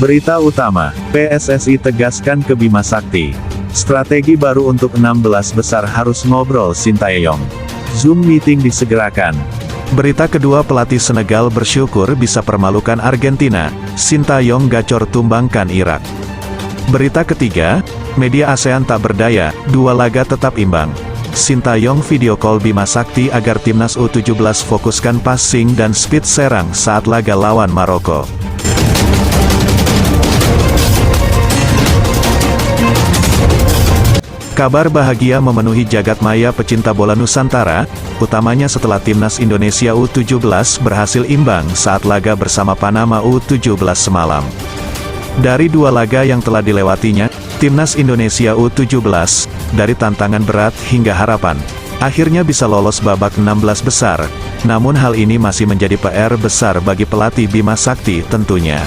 Berita utama, PSSI tegaskan ke Bima Sakti. Strategi baru untuk 16 besar harus ngobrol Sintayong. Zoom meeting disegerakan. Berita kedua, pelatih Senegal bersyukur bisa permalukan Argentina, Sintayong gacor tumbangkan Irak. Berita ketiga, media ASEAN tak berdaya, 2 laga tetap imbang. Sintayong video call Bima Sakti agar timnas U17 fokuskan passing dan speed serang saat laga lawan Maroko. Kabar bahagia memenuhi jagat maya pecinta bola Nusantara, utamanya setelah timnas Indonesia U17 berhasil imbang saat laga bersama Panama U17 semalam. Dari 2 laga yang telah dilewatinya, timnas Indonesia U17, dari tantangan berat hingga harapan, akhirnya bisa lolos babak 16 besar, namun hal ini masih menjadi PR besar bagi pelatih Bima Sakti tentunya.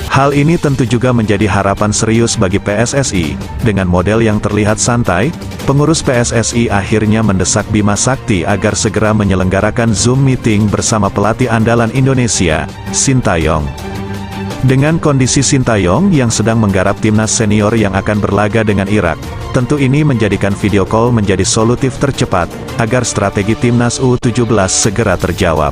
Hal ini tentu juga menjadi harapan serius bagi PSSI. Dengan model yang terlihat santai, pengurus PSSI akhirnya mendesak Bima Sakti agar segera menyelenggarakan Zoom meeting bersama pelatih andalan Indonesia, Sintayong. Dengan kondisi Sintayong yang sedang menggarap timnas senior yang akan berlaga dengan Irak, tentu ini menjadikan video call menjadi solutif tercepat, agar strategi timnas U17 segera terjawab.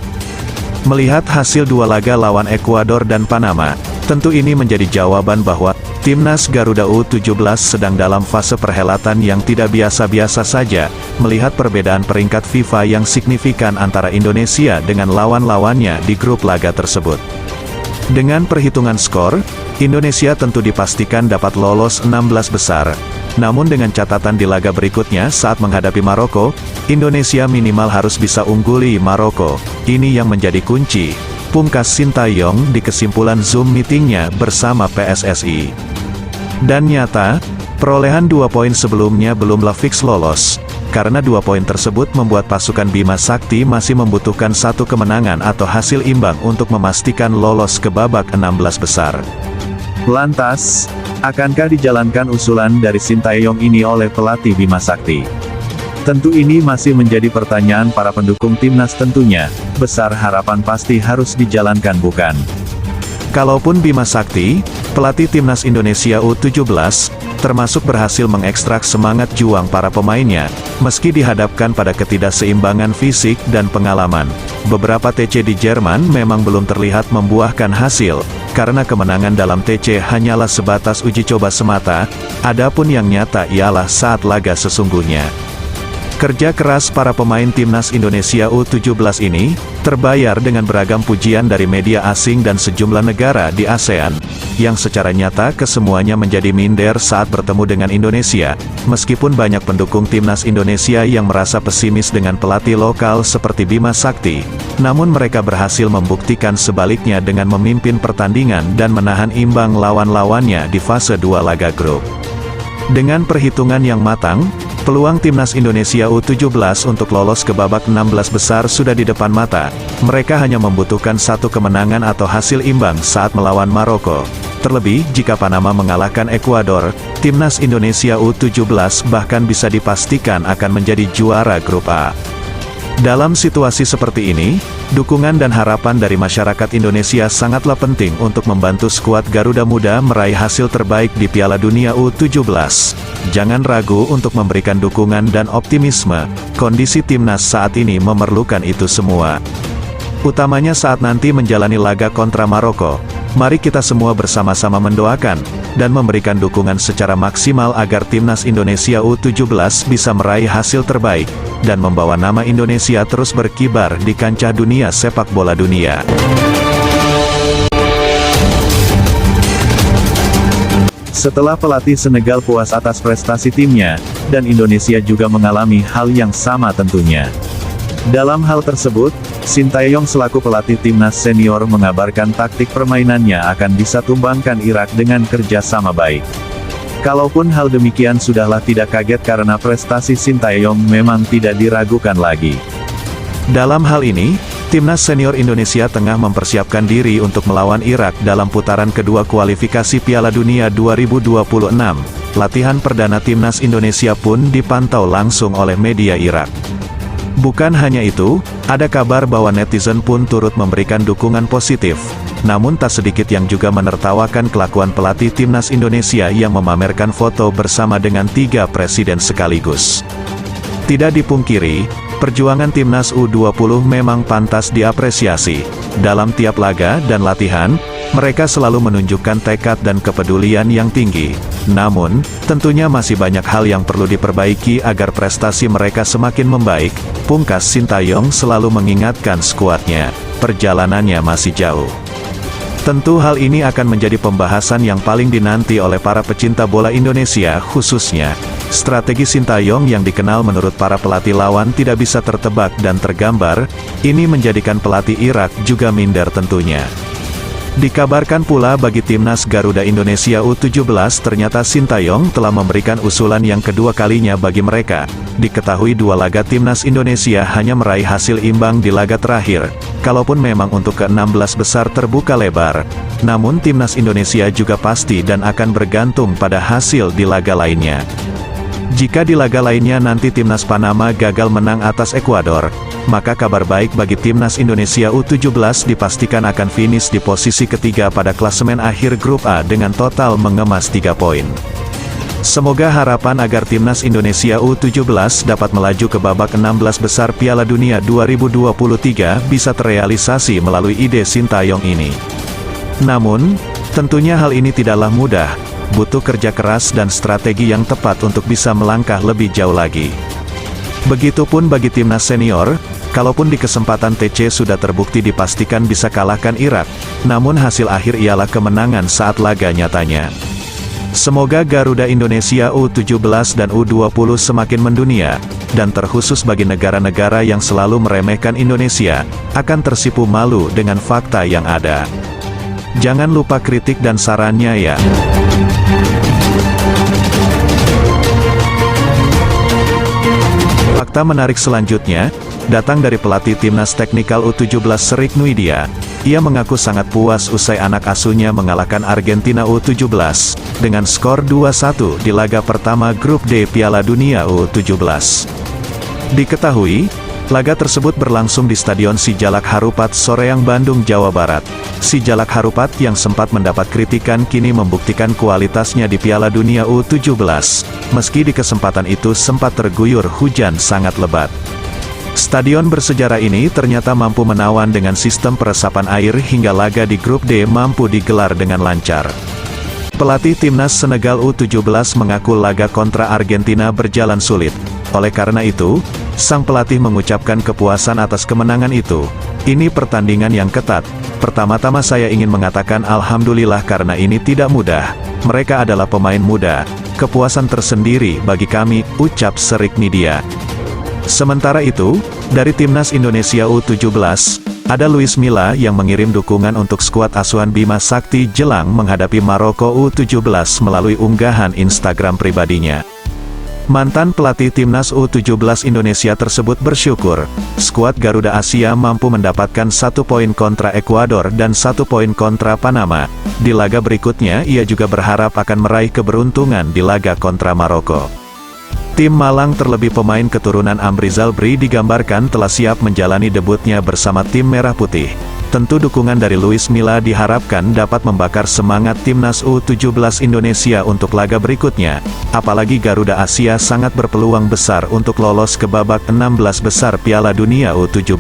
Melihat hasil 2 laga lawan Ekuador dan Panama, tentu ini menjadi jawaban bahwa timnas Garuda U17 sedang dalam fase perhelatan yang tidak biasa-biasa saja, melihat perbedaan peringkat FIFA yang signifikan antara Indonesia dengan lawan-lawannya di grup laga tersebut. Dengan perhitungan skor, Indonesia tentu dipastikan dapat lolos 16 besar. Namun dengan catatan di laga berikutnya saat menghadapi Maroko, Indonesia minimal harus bisa ungguli Maroko. Ini yang menjadi kunci, pungkas Sintayong di kesimpulan Zoom meetingnya bersama PSSI. Dan nyata, perolehan 2 poin sebelumnya belumlah fix lolos. Karena 2 poin tersebut membuat pasukan Bima Sakti masih membutuhkan 1 kemenangan atau hasil imbang untuk memastikan lolos ke babak 16 besar. Lantas, akankah dijalankan usulan dari Sintayong ini oleh pelatih Bima Sakti? Tentu ini masih menjadi pertanyaan para pendukung timnas tentunya. Besar harapan pasti harus dijalankan bukan? Kalaupun Bima Sakti, pelatih timnas Indonesia U17, termasuk berhasil mengekstrak semangat juang para pemainnya, meski dihadapkan pada ketidakseimbangan fisik dan pengalaman. Beberapa TC di Jerman memang belum terlihat membuahkan hasil, karena kemenangan dalam TC hanyalah sebatas uji coba semata, adapun yang nyata ialah saat laga sesungguhnya. Kerja keras para pemain timnas Indonesia U17 ini, terbayar dengan beragam pujian dari media asing dan sejumlah negara di ASEAN, yang secara nyata kesemuanya menjadi minder saat bertemu dengan Indonesia, meskipun banyak pendukung timnas Indonesia yang merasa pesimis dengan pelatih lokal seperti Bima Sakti, namun mereka berhasil membuktikan sebaliknya dengan memimpin pertandingan dan menahan imbang lawan-lawannya di fase 2 laga grup. Dengan perhitungan yang matang, peluang timnas Indonesia U17 untuk lolos ke babak 16 besar sudah di depan mata. Mereka hanya membutuhkan 1 kemenangan atau hasil imbang saat melawan Maroko. Terlebih, jika Panama mengalahkan Ekuador, timnas Indonesia U17 bahkan bisa dipastikan akan menjadi juara grup A. Dalam situasi seperti ini, dukungan dan harapan dari masyarakat Indonesia sangatlah penting untuk membantu skuad Garuda Muda meraih hasil terbaik di Piala Dunia U17. Jangan ragu untuk memberikan dukungan dan optimisme, kondisi timnas saat ini memerlukan itu semua. Utamanya saat nanti menjalani laga kontra Maroko. Mari kita semua bersama-sama mendoakan, dan memberikan dukungan secara maksimal agar timnas Indonesia U17 bisa meraih hasil terbaik, dan membawa nama Indonesia terus berkibar di kancah dunia sepak bola dunia. Setelah pelatih Senegal puas atas prestasi timnya, dan Indonesia juga mengalami hal yang sama tentunya. Dalam hal tersebut, Sintayong selaku pelatih timnas senior mengabarkan taktik permainannya akan bisa tumbangkan Irak dengan kerja sama baik. Kalaupun hal demikian sudahlah tidak kaget karena prestasi Sintayong memang tidak diragukan lagi. Dalam hal ini, timnas senior Indonesia tengah mempersiapkan diri untuk melawan Irak dalam putaran kedua kualifikasi Piala Dunia 2026. Latihan perdana timnas Indonesia pun dipantau langsung oleh media Irak. Bukan hanya itu, ada kabar bahwa netizen pun turut memberikan dukungan positif. namun tak sedikit yang juga menertawakan kelakuan pelatih timnas Indonesia yang memamerkan foto bersama dengan 3 presiden sekaligus. Tidak dipungkiri, perjuangan timnas U20 memang pantas diapresiasi. Dalam tiap laga dan latihan, mereka selalu menunjukkan tekad dan kepedulian yang tinggi. Namun, tentunya masih banyak hal yang perlu diperbaiki agar prestasi mereka semakin membaik. Pungkas Sintayong selalu mengingatkan skuadnya, perjalanannya masih jauh. Tentu hal ini akan menjadi pembahasan yang paling dinanti oleh para pecinta bola Indonesia khususnya. Strategi Sintayong yang dikenal menurut para pelatih lawan tidak bisa tertebak dan tergambar, ini menjadikan pelatih Irak juga minder tentunya. Dikabarkan pula bagi timnas Garuda Indonesia U17 ternyata Sintayong telah memberikan usulan yang kedua kalinya bagi mereka. Diketahui 2 laga timnas Indonesia hanya meraih hasil imbang di laga terakhir, kalaupun memang untuk ke-16 besar terbuka lebar. Namun timnas Indonesia juga pasti dan akan bergantung pada hasil di laga lainnya. Jika di laga lainnya nanti timnas Panama gagal menang atas Ekuador, maka kabar baik bagi timnas Indonesia U17 dipastikan akan finish di posisi ketiga pada klasemen akhir grup A dengan total mengemas 3 poin. Semoga harapan agar timnas Indonesia U17 dapat melaju ke babak 16 besar Piala Dunia 2023 bisa terrealisasi melalui ide Sintayong ini. Namun, tentunya hal ini tidaklah mudah, butuh kerja keras dan strategi yang tepat untuk bisa melangkah lebih jauh lagi. Begitupun bagi timnas senior, kalaupun di kesempatan TC sudah terbukti dipastikan bisa kalahkan Irak, namun hasil akhir ialah kemenangan saat laga nyatanya. Semoga Garuda Indonesia U17 dan U20 semakin mendunia, dan terkhusus bagi negara-negara yang selalu meremehkan Indonesia, akan tersipu malu dengan fakta yang ada. Jangan lupa kritik dan sarannya ya. Fakta menarik selanjutnya, datang dari pelatih timnas teknikal U17 Serik Nuidia. Ia mengaku sangat puas usai anak asuhnya mengalahkan Argentina U17, dengan skor 2-1 di laga pertama grup D Piala Dunia U17. Diketahui, laga tersebut berlangsung di Stadion Sijalak Harupat, Soreang, Bandung, Jawa Barat. Sijalak Harupat yang sempat mendapat kritikan kini membuktikan kualitasnya di Piala Dunia U17, meski di kesempatan itu sempat terguyur hujan sangat lebat. Stadion bersejarah ini ternyata mampu menawan dengan sistem peresapan air hingga laga di grup D mampu digelar dengan lancar. Pelatih timnas Senegal U17 mengaku laga kontra Argentina berjalan sulit. Oleh karena itu, sang pelatih mengucapkan kepuasan atas kemenangan itu. Ini pertandingan yang ketat. Pertama-tama saya ingin mengatakan alhamdulillah karena ini tidak mudah. Mereka adalah pemain muda. Kepuasan tersendiri bagi kami, ucap Serik Nidia. Sementara itu, dari timnas Indonesia U17, ada Luis Milla yang mengirim dukungan untuk skuad asuhan Bima Sakti jelang menghadapi Maroko U17 melalui unggahan Instagram pribadinya. Mantan pelatih timnas U17 Indonesia tersebut bersyukur, skuad Garuda Asia mampu mendapatkan 1 poin kontra Ekuador dan 1 poin kontra Panama. Di laga berikutnya ia juga berharap akan meraih keberuntungan di laga kontra Maroko. Tim Malang terlebih pemain keturunan Amrizal Bri digambarkan telah siap menjalani debutnya bersama tim Merah Putih. Tentu dukungan dari Luis Milla diharapkan dapat membakar semangat timnas U17 Indonesia untuk laga berikutnya, apalagi Garuda Asia sangat berpeluang besar untuk lolos ke babak 16 besar Piala Dunia U17.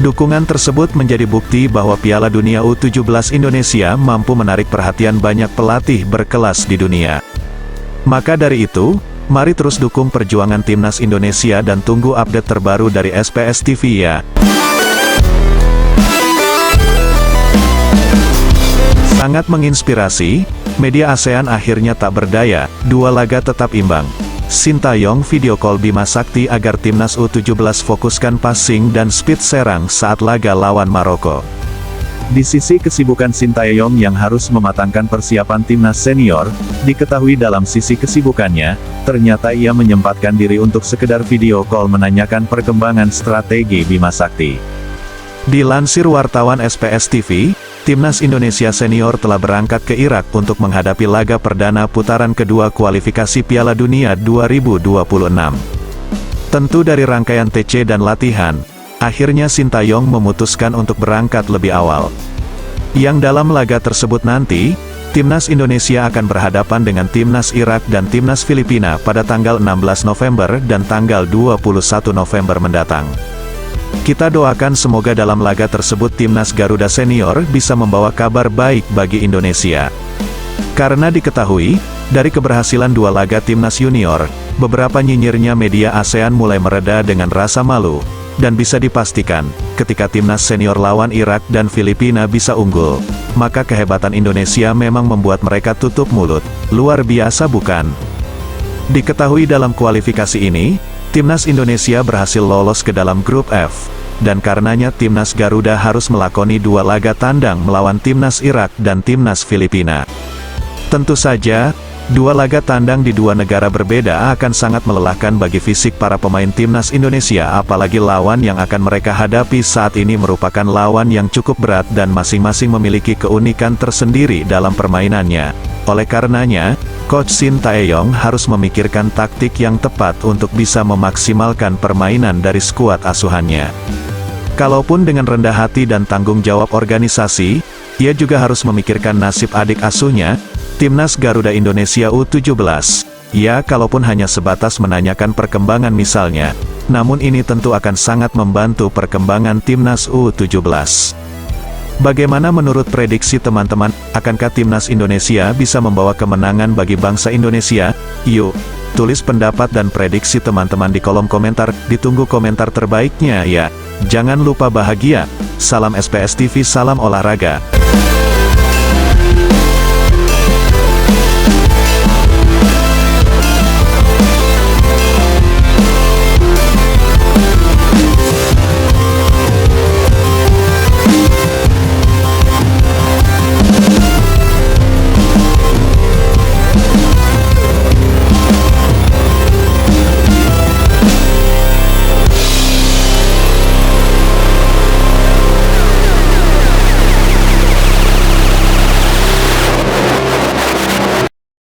Dukungan tersebut menjadi bukti bahwa Piala Dunia U17 Indonesia mampu menarik perhatian banyak pelatih berkelas di dunia. Maka dari itu, mari terus dukung perjuangan timnas Indonesia dan tunggu update terbaru dari SPS TV ya. Sangat menginspirasi, media ASEAN akhirnya tak berdaya, 2 laga tetap imbang. Sintayong video call Bima Sakti agar timnas U17 fokuskan passing dan speed serang saat laga lawan Maroko. Di sisi kesibukan Sintayong yang harus mematangkan persiapan timnas senior, diketahui dalam sisi kesibukannya, ternyata ia menyempatkan diri untuk sekedar video call menanyakan perkembangan strategi Bima Sakti. Dilansir wartawan SPS TV, timnas Indonesia senior telah berangkat ke Irak untuk menghadapi laga perdana putaran kedua kualifikasi Piala Dunia 2026. Tentu dari rangkaian TC dan latihan, akhirnya Sintayong memutuskan untuk berangkat lebih awal. Yang dalam laga tersebut nanti, Timnas Indonesia akan berhadapan dengan Timnas Irak dan Timnas Filipina pada tanggal 16 November dan tanggal 21 November mendatang. Kita doakan semoga dalam laga tersebut Timnas Garuda Senior bisa membawa kabar baik bagi Indonesia. Karena diketahui, dari keberhasilan 2 laga Timnas Junior, beberapa nyinyirnya media ASEAN mulai mereda dengan rasa malu. Dan bisa dipastikan, ketika Timnas Senior lawan Irak dan Filipina bisa unggul, maka kehebatan Indonesia memang membuat mereka tutup mulut. Luar biasa bukan? Diketahui dalam kualifikasi ini, Timnas Indonesia berhasil lolos ke dalam grup F, dan karenanya Timnas Garuda harus melakoni 2 laga tandang melawan Timnas Irak dan Timnas Filipina. Tentu saja, 2 laga tandang di 2 negara berbeda akan sangat melelahkan bagi fisik para pemain Timnas Indonesia, apalagi lawan yang akan mereka hadapi saat ini merupakan lawan yang cukup berat dan masing-masing memiliki keunikan tersendiri dalam permainannya. Oleh karenanya, Coach Shin Tae-yong harus memikirkan taktik yang tepat untuk bisa memaksimalkan permainan dari skuad asuhannya. Kalaupun dengan rendah hati dan tanggung jawab organisasi, ia juga harus memikirkan nasib adik asuhnya, Timnas Garuda Indonesia U17. Ya, kalaupun hanya sebatas menanyakan perkembangan misalnya, namun ini tentu akan sangat membantu perkembangan Timnas U17. Bagaimana menurut prediksi teman-teman, akankah Timnas Indonesia bisa membawa kemenangan bagi bangsa Indonesia? Yuk, tulis pendapat dan prediksi teman-teman di kolom komentar, ditunggu komentar terbaiknya ya. Jangan lupa bahagia. Salam SPS TV, salam olahraga.